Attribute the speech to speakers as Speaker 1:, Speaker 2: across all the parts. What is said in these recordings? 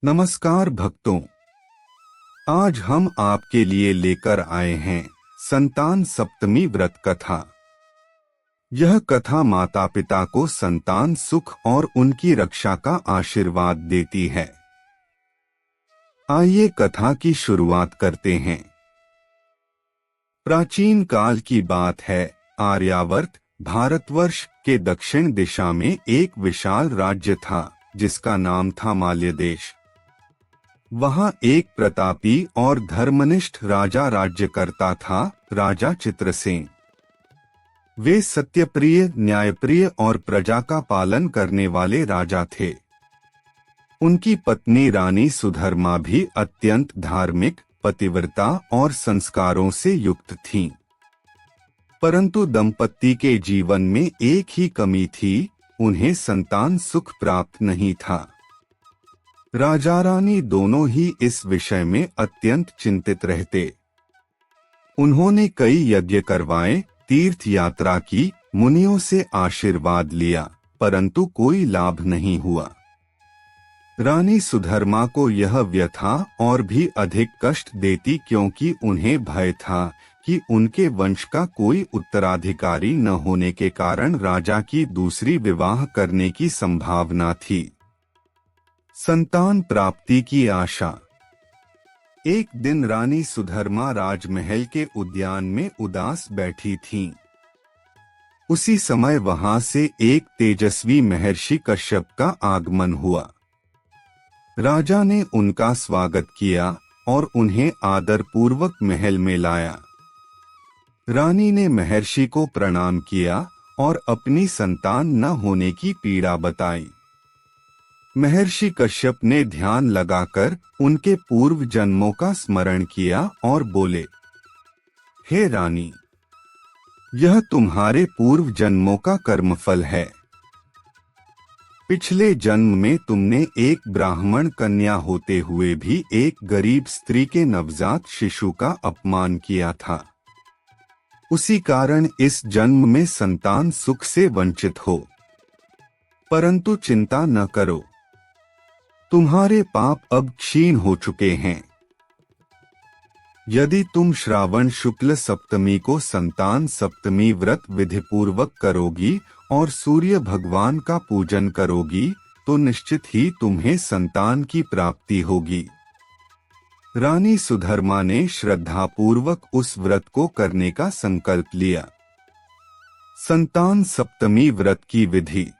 Speaker 1: नमस्कार भक्तों, आज हम आपके लिए लेकर आए हैं संतान सप्तमी व्रत कथा। यह कथा माता पिता को संतान सुख और उनकी रक्षा का आशीर्वाद देती है। आइए कथा की शुरुआत करते हैं। प्राचीन काल की बात है। आर्यावर्त भारतवर्ष के दक्षिण दिशा में एक विशाल राज्य था जिसका नाम था माल्य देश। वहां एक प्रतापी और धर्मनिष्ठ राजा राज्य करता था, राजा चित्रसेन। वे सत्यप्रिय, न्यायप्रिय और प्रजा का पालन करने वाले राजा थे। उनकी पत्नी रानी सुधर्मा भी अत्यंत धार्मिक, पतिव्रता और संस्कारों से युक्त थीं। परंतु दंपति के जीवन में एक ही कमी थी, उन्हें संतान सुख प्राप्त नहीं था। राजा रानी दोनों ही इस विषय में अत्यंत चिंतित रहते। उन्होंने कई यज्ञ करवाए, तीर्थ यात्रा की, मुनियों से आशीर्वाद लिया, परंतु कोई लाभ नहीं हुआ। रानी सुधर्मा को यह व्यथा और भी अधिक कष्ट देती, क्योंकि उन्हें भय था कि उनके वंश का कोई उत्तराधिकारी न होने के कारण राजा की दूसरी विवाह करने की संभावना थी। संतान प्राप्ति की आशा। एक दिन रानी सुधर्मा राजमहल के उद्यान में उदास बैठी थीं। उसी समय वहां से एक तेजस्वी महर्षि कश्यप का आगमन हुआ। राजा ने उनका स्वागत किया और उन्हें आदर पूर्वक महल में लाया। रानी ने महर्षि को प्रणाम किया और अपनी संतान न होने की पीड़ा बताई। महर्षि कश्यप ने ध्यान लगाकर उनके पूर्व जन्मों का स्मरण किया और बोले, हे रानी, यह तुम्हारे पूर्व जन्मों का कर्मफल है। पिछले जन्म में तुमने एक ब्राह्मण कन्या होते हुए भी एक गरीब स्त्री के नवजात शिशु का अपमान किया था। उसी कारण इस जन्म में संतान सुख से वंचित हो। परंतु चिंता न करो, तुम्हारे पाप अब क्षीण हो चुके हैं। यदि तुम श्रावण शुक्ल सप्तमी को संतान सप्तमी व्रत विधिपूर्वक करोगी और सूर्य भगवान का पूजन करोगी तो निश्चित ही तुम्हें संतान की प्राप्ति होगी। रानी सुधर्मा ने श्रद्धापूर्वक उस व्रत को करने का संकल्प लिया। संतान सप्तमी व्रत की विधि।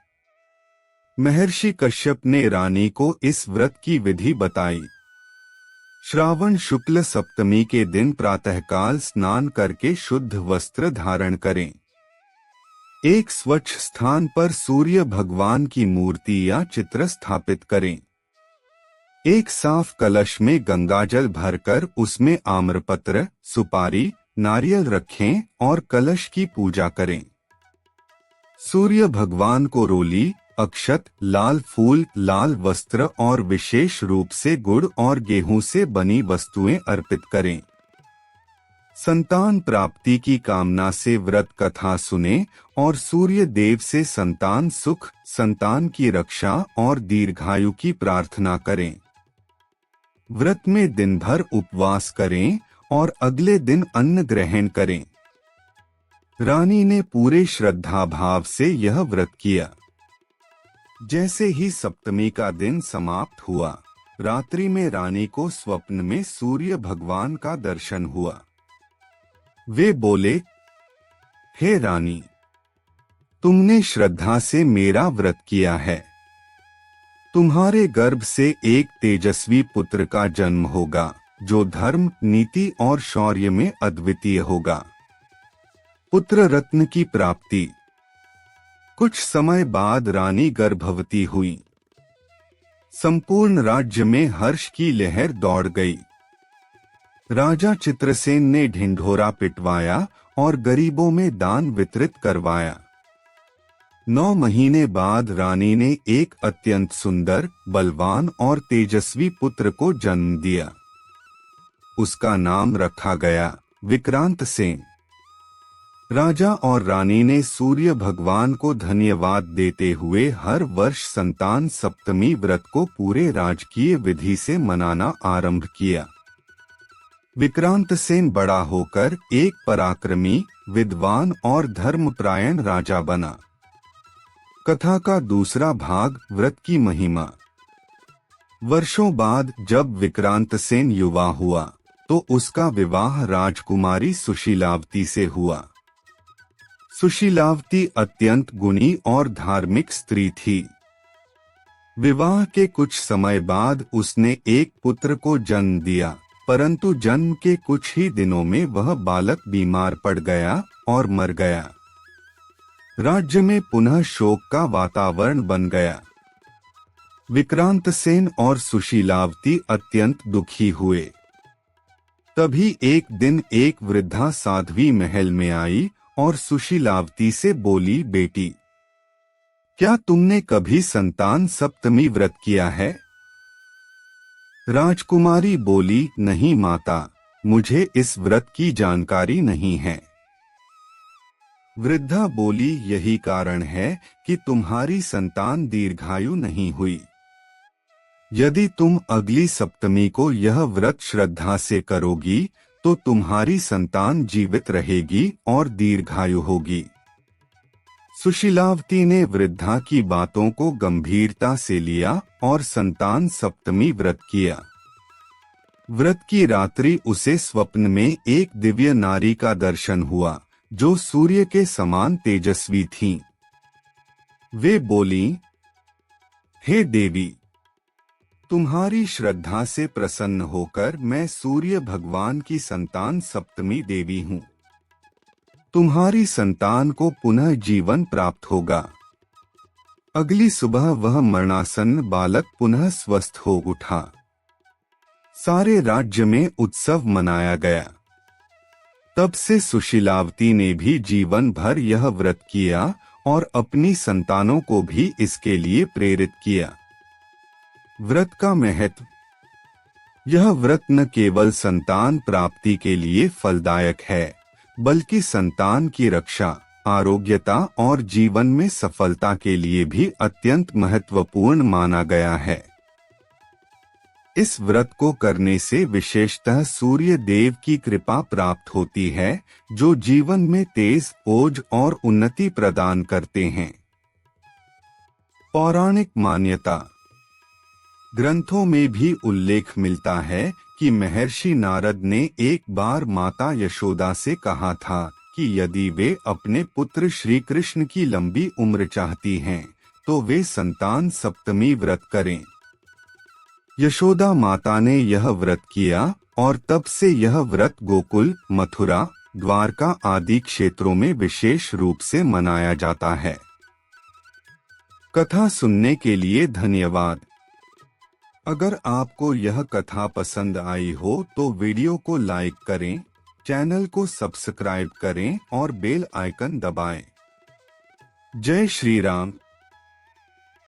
Speaker 1: महर्षि कश्यप ने रानी को इस व्रत की विधि बताई। श्रावण शुक्ल सप्तमी के दिन प्रातःकाल स्नान करके शुद्ध वस्त्र धारण करें। एक स्वच्छ स्थान पर सूर्य भगवान की मूर्ति या चित्र स्थापित करें। एक साफ कलश में गंगाजल भरकर उसमें आम्रपत्र, सुपारी, नारियल रखें और कलश की पूजा करें। सूर्य भगवान को रोली, अक्षत, लाल फूल, लाल वस्त्र और विशेष रूप से गुड़ और गेहूं से बनी वस्तुएं अर्पित करें। संतान प्राप्ति की कामना से व्रत कथा सुने और सूर्य देव से संतान सुख, संतान की रक्षा और दीर्घायु की प्रार्थना करें। व्रत में दिन भर उपवास करें और अगले दिन अन्न ग्रहण करें। रानी ने पूरे श्रद्धा भाव से यह व्रत किया। जैसे ही सप्तमी का दिन समाप्त हुआ, रात्रि में रानी को स्वप्न में सूर्य भगवान का दर्शन हुआ। वे बोले, हे रानी, तुमने श्रद्धा से मेरा व्रत किया है। तुम्हारे गर्भ से एक तेजस्वी पुत्र का जन्म होगा जो धर्म, नीति और शौर्य में अद्वितीय होगा। पुत्र रत्न की प्राप्ति। कुछ समय बाद रानी गर्भवती हुई। संपूर्ण राज्य में हर्ष की लहर दौड़ गई। राजा चित्रसेन ने ढिंढोरा पिटवाया और गरीबों में दान वितरित करवाया। 9 महीने बाद रानी ने एक अत्यंत सुंदर, बलवान और तेजस्वी पुत्र को जन्म दिया। उसका नाम रखा गया विक्रांत सेन। राजा और रानी ने सूर्य भगवान को धन्यवाद देते हुए हर वर्ष संतान सप्तमी व्रत को पूरे राजकीय विधि से मनाना आरंभ किया। विक्रांतसेन बड़ा होकर एक पराक्रमी, विद्वान और धर्मपरायण राजा बना। कथा का दूसरा भाग, व्रत की महिमा। वर्षों बाद जब विक्रांतसेन युवा हुआ तो उसका विवाह राजकुमारी सुशीलावती से हुआ। सुशीलावती अत्यंत गुणी और धार्मिक स्त्री थी। विवाह के कुछ समय बाद उसने एक पुत्र को जन्म दिया, परंतु जन्म के कुछ ही दिनों में वह बालक बीमार पड़ गया और मर गया। राज्य में पुनः शोक का वातावरण बन गया। विक्रांतसेन और सुशीलावती अत्यंत दुखी हुए। तभी एक दिन एक वृद्धा साध्वी महल में आई और सुशीलावती से बोली, बेटी, क्या तुमने कभी संतान सप्तमी व्रत किया है? राजकुमारी बोली, नहीं माता, मुझे इस व्रत की जानकारी नहीं है। वृद्धा बोली, यही कारण है कि तुम्हारी संतान दीर्घायु नहीं हुई। यदि तुम अगली सप्तमी को यह व्रत श्रद्धा से करोगी तो तुम्हारी संतान जीवित रहेगी और दीर्घायु होगी। सुशीलावती ने वृद्धा की बातों को गंभीरता से लिया और संतान सप्तमी व्रत किया। व्रत की रात्रि उसे स्वप्न में एक दिव्य नारी का दर्शन हुआ जो सूर्य के समान तेजस्वी थीं। वे बोली, हे देवी, तुम्हारी श्रद्धा से प्रसन्न होकर मैं सूर्य भगवान की संतान सप्तमी देवी हूँ। तुम्हारी संतान को पुनः जीवन प्राप्त होगा। अगली सुबह वह मरणासन्न बालक पुनः स्वस्थ हो उठा। सारे राज्य में उत्सव मनाया गया। तब से सुशीलावती ने भी जीवन भर यह व्रत किया और अपनी संतानों को भी इसके लिए प्रेरित किया। व्रत का महत्व। यह व्रत न केवल संतान प्राप्ति के लिए फलदायक है, बल्कि संतान की रक्षा, आरोग्यता और जीवन में सफलता के लिए भी अत्यंत महत्वपूर्ण माना गया है। इस व्रत को करने से विशेषतः सूर्य देव की कृपा प्राप्त होती है, जो जीवन में तेज, ओज और उन्नति प्रदान करते हैं। पौराणिक मान्यता। ग्रंथों में भी उल्लेख मिलता है कि महर्षि नारद ने एक बार माता यशोदा से कहा था कि यदि वे अपने पुत्र श्री कृष्ण की लंबी उम्र चाहती हैं, तो वे संतान सप्तमी व्रत करें। यशोदा माता ने यह व्रत किया और तब से यह व्रत गोकुल, मथुरा, द्वारका आदि क्षेत्रों में विशेष रूप से मनाया जाता है। कथा सुनने के लिए धन्यवाद। अगर आपको यह कथा पसंद आई हो तो वीडियो को लाइक करें, चैनल को सब्सक्राइब करें और बेल आइकन दबाएं। जय श्री राम।